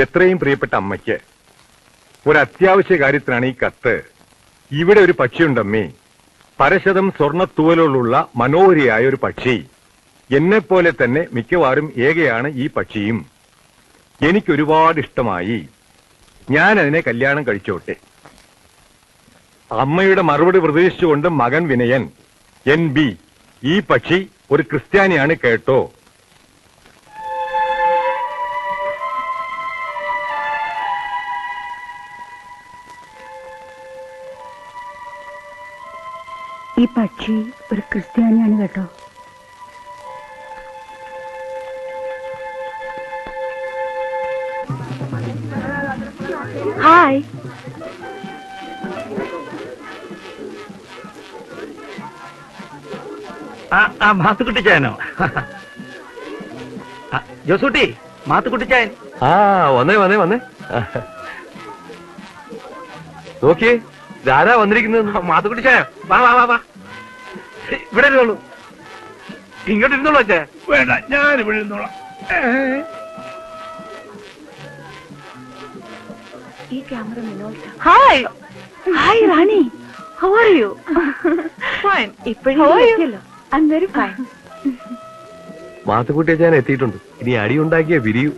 എത്രയും പ്രിയപ്പെട്ട അമ്മയ്ക്ക് ഒരു അത്യാവശ്യ കാര്യത്തിനാണ് ഈ കത്ത്. ഇവിടെ ഒരു പക്ഷിയുണ്ടമ്മേ, പരശതം സ്വർണ്ണത്തൂവലുകളുള്ള മനോഹരിയായ ഒരു പക്ഷി. എന്നെപ്പോലെ തന്നെ മിക്കവാറും ഏകയാണ് ഈ പക്ഷിയും. എനിക്കൊരുപാട് ഇഷ്ടമായി. ഞാൻ അതിനെ കല്യാണം കഴിച്ചോട്ടെ. അമ്മയുടെ മറുപടി പ്രതീക്ഷിച്ചുകൊണ്ട് മകൻ വിനയൻ, NB. ഈ പക്ഷി ഒരു ക്രിസ്ത്യാനിയാണ് കേട്ടോ. ഈ പക്ഷി ഒരു ക്രിസ്ത്യാനിയാണ് കേട്ടോ. ഹായ്. മാത്തുക്കുട്ടിച്ചായനോ? ജോസൂട്ടി, മാത്തുക്കുട്ടിച്ചായൻ. വന്നേ വന്നേ വന്നേ. നോക്കിയേ, ആരാ വന്നിരിക്കുന്നത്? മാത്തുക്കുട്ടിച്ചായ, വാ വാ വാ വാ, ഇവിടെ ഇരുന്നോളൂ. ഇങ്ങോട്ട് ഇരുന്നോളൂ അച്ഛാ. വേണ്ട, ഞാൻ ഇവിടെ ഇരുന്നോളാം. ഈ camera hi. Hi Rani, how are you? Fine. ഇപ്പോഴല്ലോ. I am very fine. Mathukutty ഞാൻ എത്തിയിട്ടുണ്ട്. ഇനി അടിയുണ്ടാക്കിയ വിരിയൂ.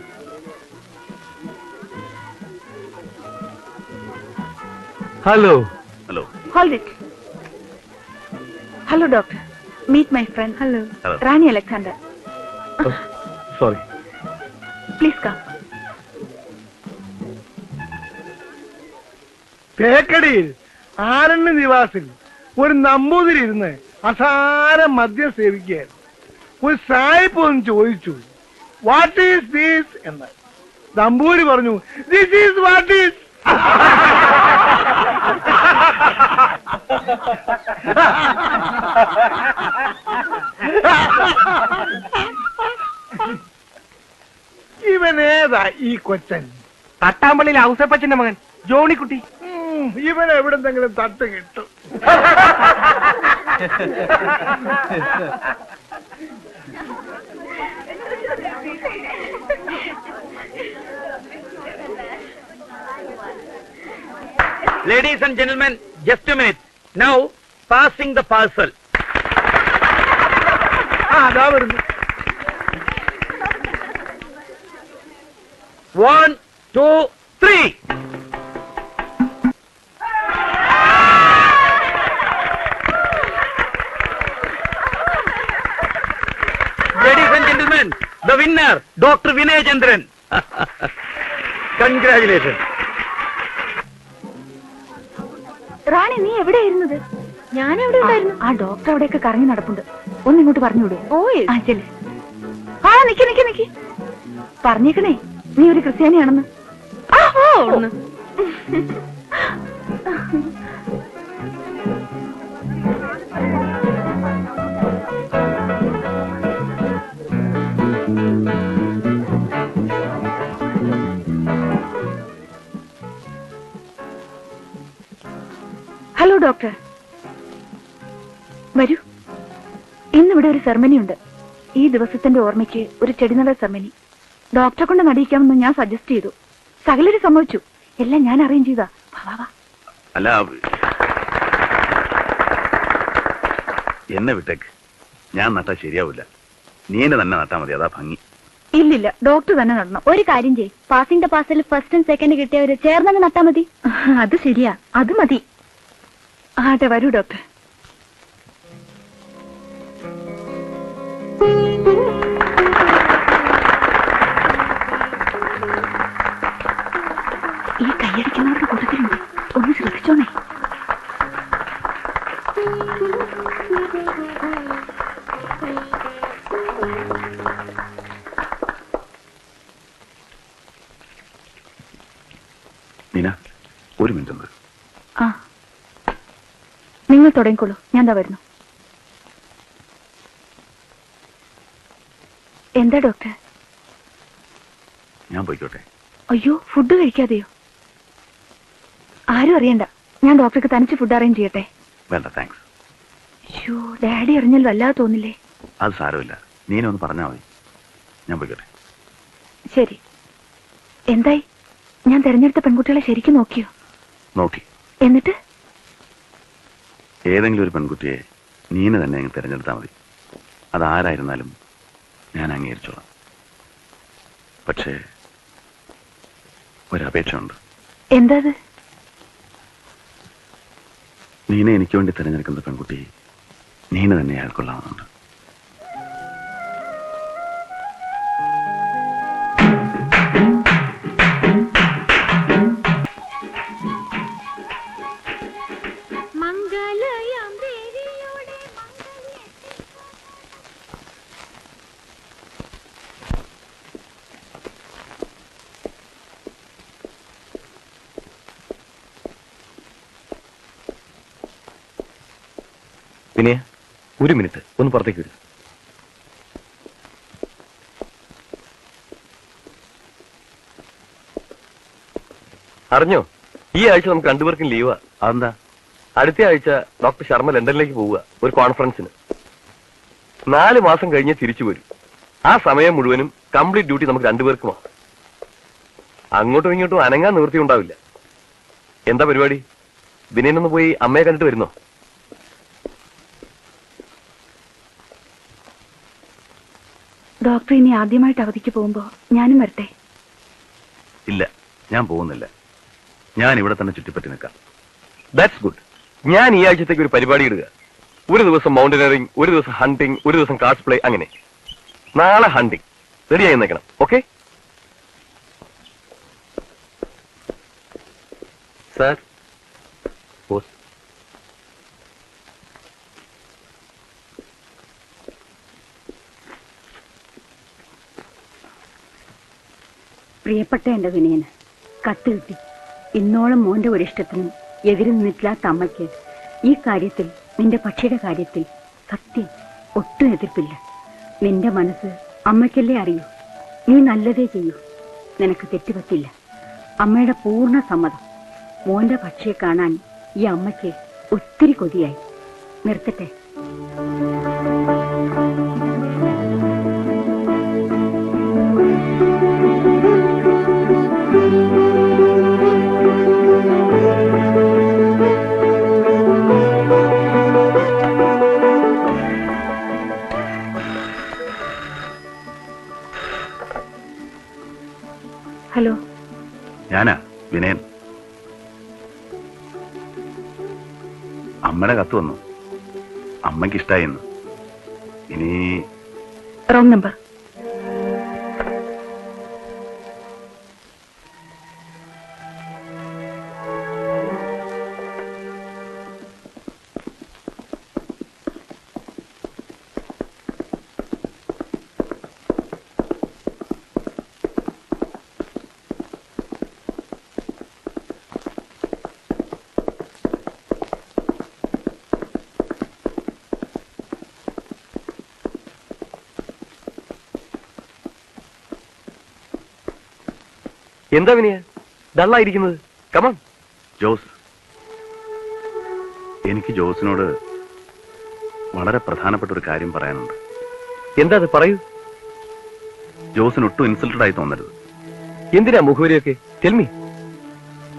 Hello. Hello. Hold it. Hello, doctor. Meet my friend. Hello. Rani Alexander. Sorry. Please come. തേക്കടിയിൽ ആരണ്യ നിവാസിൽ ഒരു നമ്പൂതിരി ഇരുന്ന് അസാരം മദ്യം സേവിക്കുകയായിരുന്നു. ഒരു സായിപ്പ് ഒന്ന് ചോദിച്ചു, വാട്ട് ഈസ് ദീസ് എന്ന്. നമ്പൂരി പറഞ്ഞു, ദിസ് ഈസ് വാട്ട് ഈസ്. ഇവനേതാ ഈ കൊച്ചൻ? തട്ടാമ്പള്ളിയിലെ ഔസേപ്പച്ചന്റെ മകൻ ജോണിക്കുട്ടി. ഇവൻ എവിടെന്തെങ്കിലും തട്ട് കിട്ടും. Ladies and gentlemen, just a minute. Now, passing the parcel. അതാ വരുന്നു. 1, 2, 3. Ladies and gentlemen, the winner, Dr. Vinay Chandran. Congratulations. റാണി, നീ എവിടെയായിരുന്നത്? ഞാൻ എവിടെ ഉണ്ടായിരുന്നു? ആ ഡോക്ടർ അവിടെയൊക്കെ കറങ്ങി നടപ്പുണ്ട്. ഒന്നിങ്ങോട്ട് പറഞ്ഞുവിടും. ആ ചെല്. ആ നിക്ക് നിക്ക് നിക്ക്. പറഞ്ഞേക്കണേ, നീ ഒരു ക്രിസ്ത്യാനിയാണെന്ന്. ഹലോ ഡോക്ടർ, വരൂ. ഇന്നിവിടെ ഒരു സെർമണി ഉണ്ട്. ഈ ദിവസത്തിന്റെ ഓർമ്മയ്ക്ക് ഒരു ചെടിനട സെർമണി. ഡോക്ടറെ കൊണ്ട് നടിയിക്കാമെന്ന് ഞാൻ സജസ്റ്റ് ചെയ്തു. സകലര് സമ്മതിച്ചു. എല്ലാം ഞാൻ അറേഞ്ച് ചെയ്താ. അല്ല, എന്നെ വിട്ടേക്ക്. ഞാൻ നട്ടാ ശരിയാവില്ല. നീ എന്നെ തന്നെ നട്ടാ മതി, അതാ ഭംഗി. ഇല്ലില്ല, ഡോക്ടർ തന്നെ നടണം. ഒരു കാര്യം ചെയ്യ്, പാസിംഗ് ദ പാസിൽ ഫസ്റ്റ് ആൻഡ് സെക്കൻഡ് കിട്ടിയവര് ചേർന്നങ്ങ് നട്ടാ മതി. അത് ശരിയാ, അത് മതി. ആട്ടെ, വരൂ ഡോക്ടർ. ഈ കൈയടിക്കുന്നവരുടെ കൂട്ടത്തിലുണ്ട്, ഒന്ന് ശ്രദ്ധിച്ചോണേ. മീന, ഒരു മിനിറ്റ് ഉണ്ട്. ആ, നിങ്ങൾ തുടങ്ങിക്കോളൂ, ഞാൻ ദാ വരുന്നു. എന്താ ഡോക്ടർ? ഞാൻ പോയിക്കോട്ടെ? അയ്യോ, ഫുഡ് കഴിക്കാതെയോ? ആരും അറിയണ്ട, ഞാൻ ഡോക്ടർക്ക് തനിച്ച് ഫുഡ് അറേഞ്ച് ചെയ്യട്ടെ? വേണ്ട, താങ്ക്സ്. അയ്യോ, ഡാഡി അറിഞ്ഞാൽ വല്ലാതെ തോന്നില്ലേ? അത് സാരമില്ല, നീനൊന്ന് പറഞ്ഞാൽ മതി. ഞാൻ പോയിക്കോട്ടെ? ശരി. എന്തായി? ഞാൻ തെരഞ്ഞെടുത്ത പെൺകുട്ടികളെ ശരിക്കും നോക്കിയോ? നോക്കി. എന്നിട്ട്? ഏതെങ്കിലും ഒരു പെൺകുട്ടിയെ നീന തന്നെ അങ്ങ് തിരഞ്ഞെടുത്താൽ മതി. അതാരായിരുന്നാലും ഞാൻ അംഗീകരിച്ചോളാം. പക്ഷേ ഒരപേക്ഷ ഉണ്ട്. എന്താ? നീന എനിക്ക് വേണ്ടി തിരഞ്ഞെടുക്കുന്ന പെൺകുട്ടി നീന തന്നെ അയാൾക്കൊള്ളാവുന്നുണ്ട്. വിനയ, ഒരു മിനിറ്റ് ഒന്ന് പുറത്തേക്ക് വരും. അറിഞ്ഞോ, ഈ ആഴ്ച നമുക്ക് രണ്ടുപേർക്കും ലീവാ. അതെന്താ? അടുത്ത ആഴ്ച ഡോക്ടർ ശർമ്മ ലണ്ടനിലേക്ക് പോവുക ഒരു കോൺഫറൻസിന്. 4 മാസം കഴിഞ്ഞ് തിരിച്ചു വരും. ആ സമയം മുഴുവനും കംപ്ലീറ്റ് ഡ്യൂട്ടി നമുക്ക് രണ്ടുപേർക്കുമാണ്. അങ്ങോട്ടും ഇങ്ങോട്ടും അനങ്ങാൻ നിവൃത്തി ഉണ്ടാവില്ല. എന്താ പരിപാടി? വിനയനൊന്ന് പോയി അമ്മയെ കണ്ടിട്ട് വരുന്നോ? ഡോക്ടർ ഇനി ആദ്യമായിട്ട് അവധിക്ക് പോകുമ്പോ ഞാനും വരട്ടെ? ഇല്ല, ഞാൻ പോകുന്നില്ല. ഞാൻ ഇവിടെ തന്നെ ചുറ്റിപ്പറ്റി നിൽക്കാം. That's good. ഞാൻ ഈ ആഴ്ചത്തേക്ക് ഒരു പരിപാടി ഇടുക. ഒരു ദിവസം മൗണ്ടനറിംഗ്, ഒരു ദിവസം ഹണ്ടിങ്, ഒരു ദിവസം കാർഡ്സ് പ്ലേ, അങ്ങനെ. നാളെ ഹണ്ടിങ്. റെഡിയായി നിൽക്കണം. Okay sir? ബോസ്. പ്രിയപ്പെട്ട എന്റെ വിനയന് കത്ത് കിട്ടി. ഇന്നോളം മോന്റെ ഒരിഷ്ടത്തിനും എതിര് നിന്നിട്ടില്ലാത്ത അമ്മയ്ക്ക് ഈ കാര്യത്തിൽ, നിന്റെ പക്ഷിയുടെ കാര്യത്തിൽ സത്യം ഒട്ടും എതിർപ്പില്ല. നിന്റെ മനസ്സ് അമ്മയ്ക്കല്ലേ അറിയൂ. നീ നല്ലതേ ചെയ്യൂ. നിനക്ക് തെറ്റുപറ്റില്ല. അമ്മയുടെ പൂർണ്ണ സമ്മതം. മോന്റെ പക്ഷിയെ കാണാൻ ഈ അമ്മയ്ക്ക് ഒത്തിരി കൊതിയായി. നിർത്തട്ടെ? ഹലോ, ഞാനാ വിനയൻ. അമ്മയുടെ കത്ത് വന്നു. അമ്മയ്ക്ക് ഇഷ്ടായിന്ന്. ഇനി റോങ് നമ്പർ. എന്താ വിനയ ഡള്ളായിരിക്കുന്നത്? കമോൺ. ജോസ്, എനിക്ക് ജോസിനോട് വളരെ പ്രധാനപ്പെട്ട ഒരു കാര്യം പറയാനുണ്ട്. എന്താ അത്? പറയൂ. ജോസിന് ഒട്ടും ഇൻസൾട്ടഡ് ആയി തോന്നരുത്. എന്തിനാ മുഖവരിയൊക്കെ? ടെൽമി.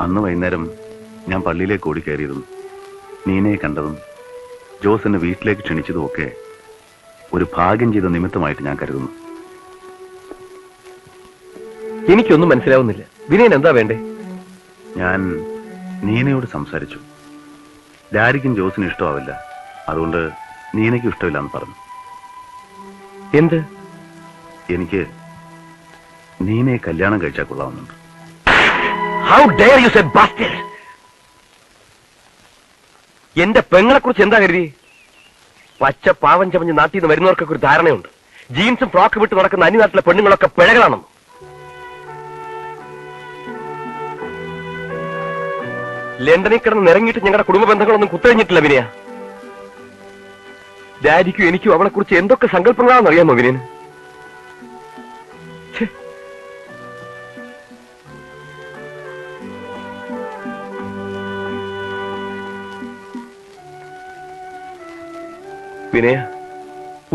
അന്ന് വൈകുന്നേരം ഞാൻ പള്ളിയിലേക്ക് ഓടി കയറിയതും നീനയെ കണ്ടതും ജോസിനെ വീട്ടിലേക്ക് ക്ഷണിച്ചതുമൊക്കെ ഒരു ഭാഗ്യം ചെയ്ത നിമിത്തമായിട്ട് ഞാൻ കരുതുന്നു. എനിക്കൊന്നും മനസ്സിലാവുന്നില്ല. വിനയൻ എന്താ വേണ്ടേ? ഞാൻ നീനയോട് സംസാരിച്ചു. ഡാഡിക്കും ജോസിന് ഇഷ്ടമാവില്ല. അതുകൊണ്ട് നീനയ്ക്കും ഇഷ്ടമില്ല എന്ന് പറഞ്ഞു. എന്ത്? എനിക്ക് നീനയെ കല്യാണം കഴിച്ചാൽ കൊള്ളാവുന്നുണ്ട്. How dare you say bastard? എന്റെ പെങ്ങളെ കുറിച്ച് എന്താ കരുതി? പച്ച പാവം ചമഞ്ഞ് നാട്ടിൽ നിന്ന് വരുന്നവർക്കൊക്കെ ഒരു ധാരണയുണ്ട്. ജീൻസും ഫ്രോക്ക് വിട്ട് നടക്കുന്ന അന്യനാട്ടിലെ പെണ്ണുങ്ങളൊക്കെ പിഴകളാണെന്ന്. ലണ്ടനിൽ കിടന്ന് നിറങ്ങിയിട്ട് ഞങ്ങളുടെ കുടുംബ ബന്ധങ്ങളൊന്നും കുത്തഴിഞ്ഞിട്ടില്ല വിനയ. ഡാഡിക്കും എനിക്കും അവളെ കുറിച്ച് എന്തൊക്കെ സങ്കല്പങ്ങളാണെന്ന് അറിയാമോ വിനയന്? വിനയ,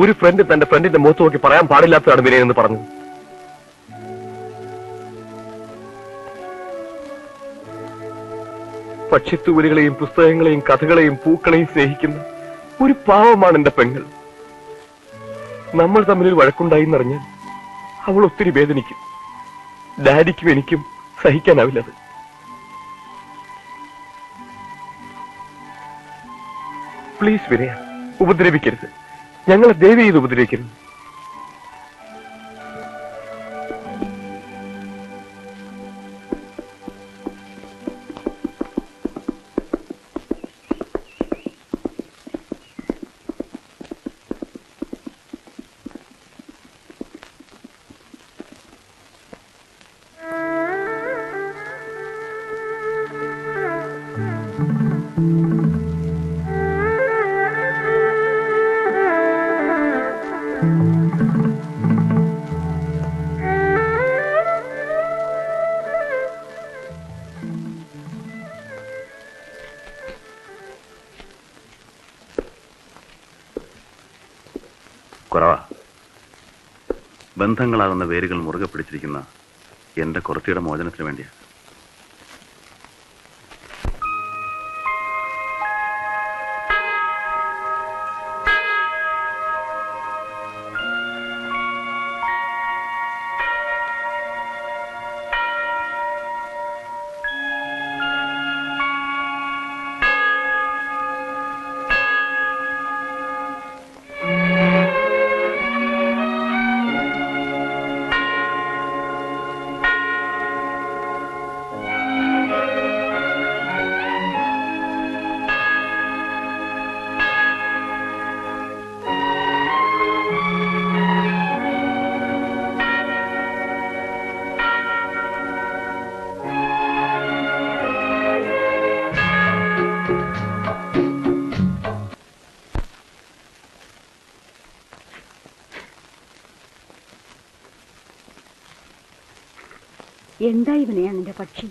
ഒരു ഫ്രണ്ട് തന്റെ ഫ്രണ്ടിന്റെ മുഖത്ത് നോക്കി പറയാൻ പാടില്ലാത്തതാണ് വിനയൻ എന്ന് പറഞ്ഞു. പക്ഷിത്തൂവലുകളെയും പുസ്തകങ്ങളെയും കഥകളെയും പൂക്കളെയും സ്നേഹിക്കുന്ന ഒരു പാവമാണ് എന്റെ പെങ്ങൾ. നമ്മൾ തമ്മിൽ വഴക്കുണ്ടായി എന്നറിഞ്ഞാൽ അവൾ ഒത്തിരി വേദനിക്കും. ഡാഡിക്കും എനിക്കും സഹിക്കാനാവില്ലത്. പ്ലീസ് വിനയ, ഉപദ്രവിക്കരുത്. ഞങ്ങളെ ദയവ് ചെയ്ത് ഉപദ്രവിക്കരുത്. കുറവാ. ബന്ധങ്ങളാകുന്ന വേരുകൾ മുറുകെ പിടിച്ചിരിക്കുന്ന എന്റെ കുറത്തിയുടെ മോചനത്തിന് വേണ്ടിയാ. എന്താ ഇവനെയാ നിന്റെ പക്ഷി?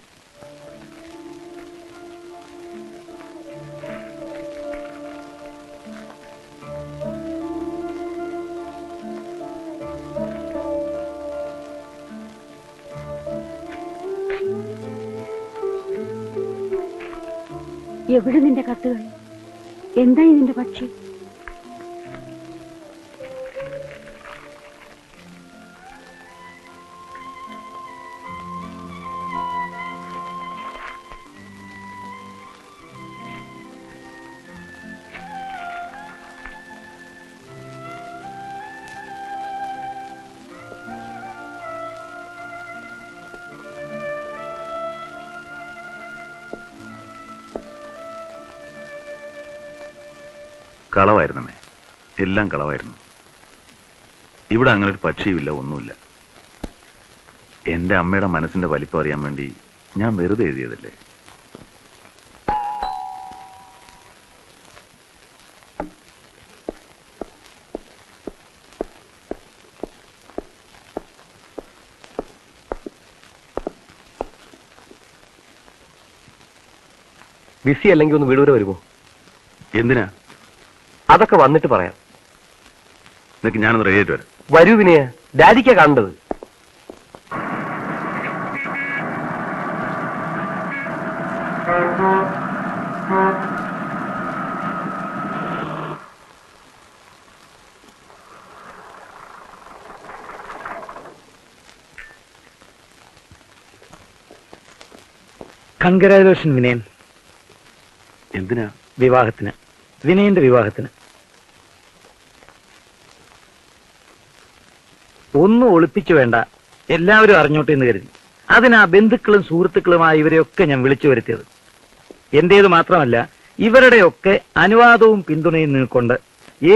എവിടെ നിന്റെ കത്തുകൾ? എന്തായി നിന്റെ പക്ഷി? കളവായിരുന്നമ്മേ, എല്ലാം കളവായിരുന്നു. ഇവിടെ അങ്ങനെ ഒരു പക്ഷിയുമില്ല, ഒന്നുമില്ല. എന്റെ അമ്മയുടെ മനസ്സിന്റെ വലിപ്പം അറിയാൻ വേണ്ടി ഞാൻ വെറുതെ എഴുതിയതല്ലേ. ബിസി അല്ലെങ്കിൽ ഒന്ന് വീട് വരെ വരുമോ? എന്തിനാ? അതൊക്കെ വന്നിട്ട് പറയാം. നിനക്ക് ഞാനൊന്ന് റെഡി ആയിട്ട് വരാം. വരൂ വിനയ, ഡാഡിക്കാ കാണേണ്ടത്. കൺഗ്രാജുലേഷൻ വിനയൻ. എന്തിനാ? വിവാഹത്തിന്, വിനയന്റെ വിവാഹത്തിന്. ഒന്നും ഒളിപ്പിച്ചു വേണ്ട, എല്ലാവരും അറിഞ്ഞോട്ടെ എന്ന് കരുതി. അതിനാ ബന്ധുക്കളും സുഹൃത്തുക്കളുമായ ഇവരെയൊക്കെ ഞാൻ വിളിച്ചു വരുത്തിയത്. എന്റേത് മാത്രമല്ല, ഇവരുടെയൊക്കെ അനുവാദവും പിന്തുണയും നിങ്ങൾക്കുണ്ട്.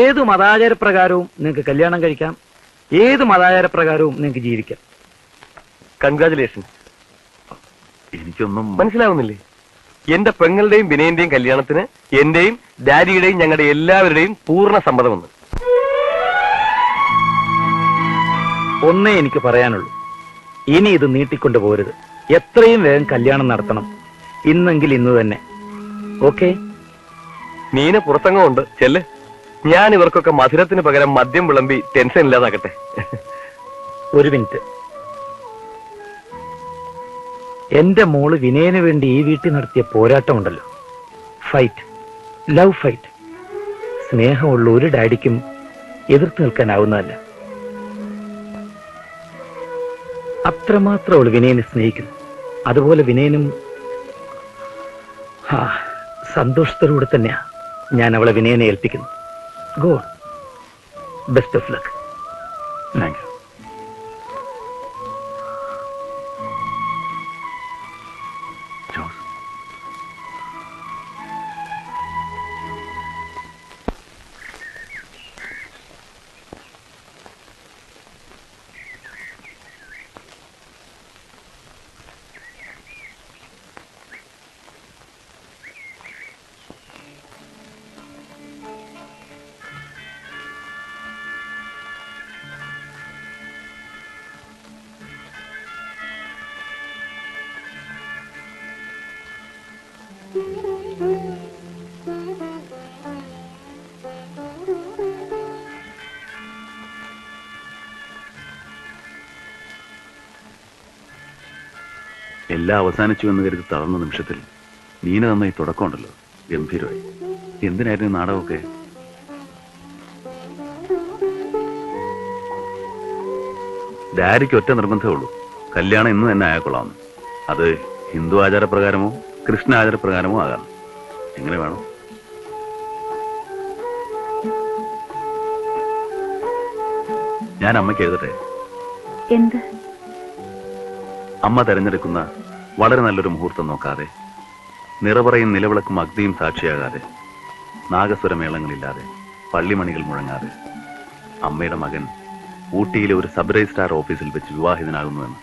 ഏത് മതാചാരപ്രകാരവും നിങ്ങൾക്ക് കല്യാണം കഴിക്കാം, ഏത് മതാചാരപ്രകാരവും നിങ്ങൾക്ക് ജീവിക്കാം. കൺഗ്രാജുലേഷൻ. എനിക്കൊന്നും മനസ്സിലാവുന്നില്ലേ? എന്റെ പെങ്ങളുടെയും വിനയന്റെയും കല്യാണത്തിന് എന്റെയും ഡാഡിയുടെയും ഞങ്ങളുടെ എല്ലാവരുടെയും പൂർണ്ണ സമ്മതമെന്ന്. ഒന്നേ എനിക്ക് പറയാനുള്ളൂ, ഇനി ഇത് നീട്ടിക്കൊണ്ടു പോരുത്. എത്രയും വേഗം കല്യാണം നടത്തണം, ഇന്നെങ്കിൽ ഇന്ന് തന്നെ. ഓക്കെ? നീന പുറത്തങ്ങുണ്ട്, ചെല്ല്. ഞാൻ ഇവർക്കൊക്കെ മധുരത്തിന് പകരം മദ്യം വിളമ്പി ടെൻഷൻ ഇല്ലാതാക്കട്ടെ. ഒരു മിനിറ്റ്. എന്റെ മോള് വിനയന് വേണ്ടി ഈ വീട്ടിൽ നടത്തിയ പോരാട്ടമുണ്ടല്ലോ, ഫൈറ്റ്, ലവ് ഫൈറ്റ്, സ്നേഹമുള്ള ഒരു ഡാഡിക്കും എതിർത്ത് നിൽക്കാനാവുന്നതല്ല. അത്രമാത്രം അവള് വിനയനെ സ്നേഹിക്കുന്നു. അതുപോലെ വിനയനും സന്തോഷത്തോടുകൂടെ തന്നെയാ ഞാൻ അവളെ വിനയനെ ഏൽപ്പിക്കുന്നു. Go, best of luck. Thank you. Jose, എല്ലാം അവസാനിച്ചു എന്ന് കരുതി തളർന്ന നിമിഷത്തിൽ നീന തന്ന ഈ തുടക്കമുണ്ടല്ലോ, ഗംഭീരമായി. എന്തിനായിരുന്നു ഈ നാടകമൊക്കെ? ഡാഡിക്ക് ഒറ്റ നിർബന്ധമേ ഉള്ളൂ, കല്യാണം ഇന്ന് തന്നെ ആയാക്കൊള്ളാമെന്ന്. അത് ഹിന്ദു ആചാരപ്രകാരമോ കൃഷ്ണ ആചാരപ്രകാരമോ ആകാം. എങ്ങനെ വേണം? ഞാൻ അമ്മയ്ക്ക് എഴുതട്ടെ? എന്ത്? അമ്മ തെരഞ്ഞെടുക്കുന്ന വളരെ നല്ലൊരു മുഹൂർത്തം നോക്കാതെ, നിറപറയും നിലവിളക്കും അഗ്നിയും സാക്ഷിയാകാതെ, നാഗസ്വരമേളങ്ങളില്ലാതെ, പള്ളിമണികൾ മുഴങ്ങാതെ, അമ്മയുടെ മകൻ ഊട്ടിയിലെ ഒരു സബ് രജിസ്ട്രാർ ഓഫീസിൽ വെച്ച് വിവാഹിതനാകുന്നുവെന്ന്